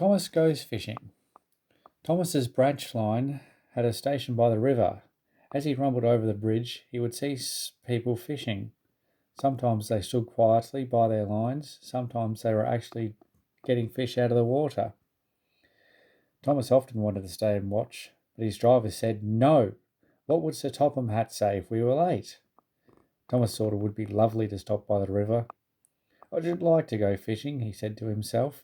Thomas goes fishing. Thomas's branch line had a station by the river. As he rumbled over the bridge, he would see people fishing. Sometimes they stood quietly by their lines. Sometimes they were actually getting fish out of the water. Thomas often wanted to stay and watch, but his driver said no. What would Sir Topham Hatt say if we were late? Thomas thought it would be lovely to stop by the river. I should like to go fishing, he said to himself.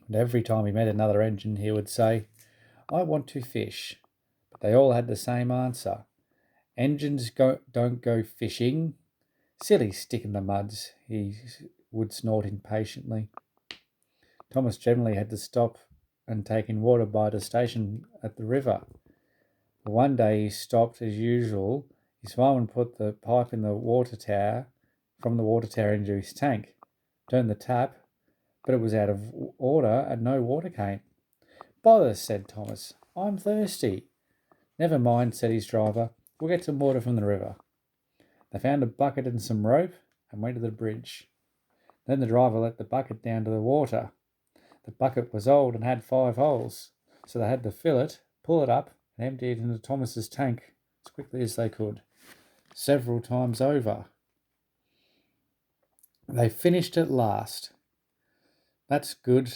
And every time he met another engine, he would say, I want to fish. But they all had the same answer. Engines don't go fishing. Silly stick in the muds, he would snort impatiently. Thomas generally had to stop and take in water by the station at the river. One day he stopped as usual. His fireman put the pipe in the water tower from the water tower into his tank, turned the tap, but it was out of order and no water came. Bother, said Thomas. I'm thirsty. Never mind, said his driver. We'll get some water from the river. They found a bucket and some rope and went to the bridge. Then the driver let the bucket down to the water. The bucket was old and had 5 holes, so they had to fill it, pull it up, and empty it into Thomas's tank as quickly as they could, several times over. They finished at last. That's good,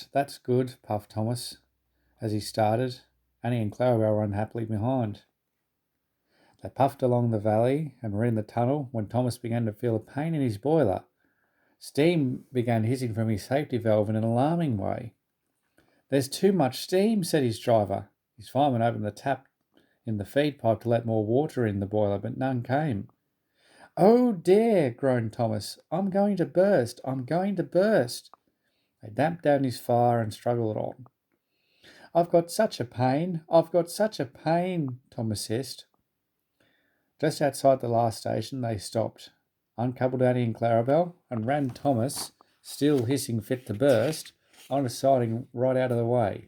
puffed Thomas as he started. Annie and Clarabelle were unhappily behind. They puffed along the valley and were in the tunnel when Thomas began to feel a pain in his boiler. Steam began hissing from his safety valve in an alarming way. There's too much steam, said his driver. His fireman opened the tap in the feed pipe to let more water in the boiler, but none came. Oh dear, groaned Thomas. I'm going to burst. They damped down his fire and struggled on. I've got such a pain, Thomas hissed. Just outside the last station, they stopped, uncoupled Annie and Clarabelle, and ran Thomas, still hissing fit to burst, on a siding right out of the way.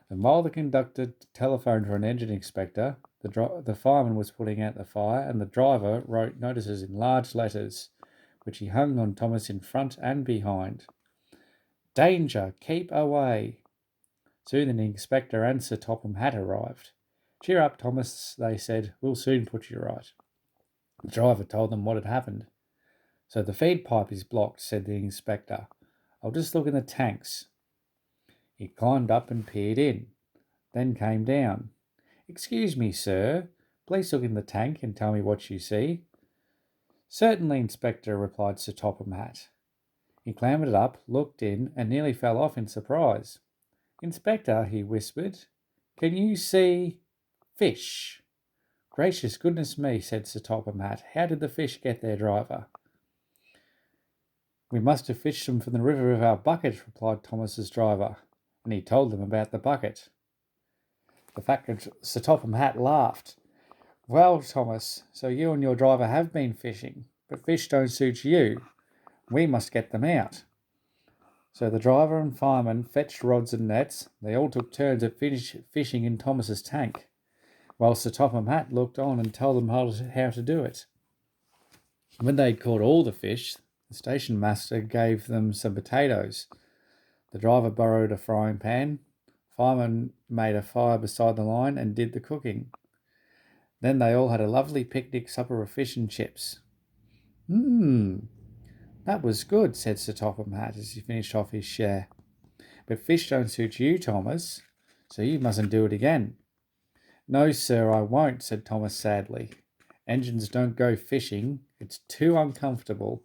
And while the conductor telephoned for an engine inspector, the fireman was putting out the fire, and the driver wrote notices in large letters, which he hung on Thomas in front and behind. Danger, keep away. Soon the inspector and Sir Topham Hatt arrived. Cheer up, Thomas, they said. We'll soon put you right. The driver told them what had happened. So the feed pipe is blocked, said the inspector. I'll just look in the tanks. He climbed up and peered in, then came down. Excuse me, sir. Please look in the tank and tell me what you see. Certainly, Inspector, replied Sir Topham Hatt. He clambered up, looked in, and nearly fell off in surprise. Inspector, he whispered, can you see fish? Gracious goodness me, said Sir Topham Hatt. How did the fish get there, driver? We must have fished them from the river with our bucket, replied Thomas's driver, and he told them about the bucket. The fat Sir Topham Hatt laughed. Well, Thomas, so you and your driver have been fishing, but fish don't suit you. We must get them out. So the driver and fireman fetched rods and nets. They all took turns at fishing in Thomas's tank, while Sir Topham Hatt looked on and told them how to do it. When they'd caught all the fish, the station master gave them some potatoes. The driver borrowed a frying pan. Fireman made a fire beside the line and did the cooking. Then they all had a lovely picnic supper of fish and chips. That was good, said Sir Topham Hatt as he finished off his share. But fish don't suit you, Thomas, so you mustn't do it again. No, sir, I won't, said Thomas sadly. Engines don't go fishing. It's too uncomfortable.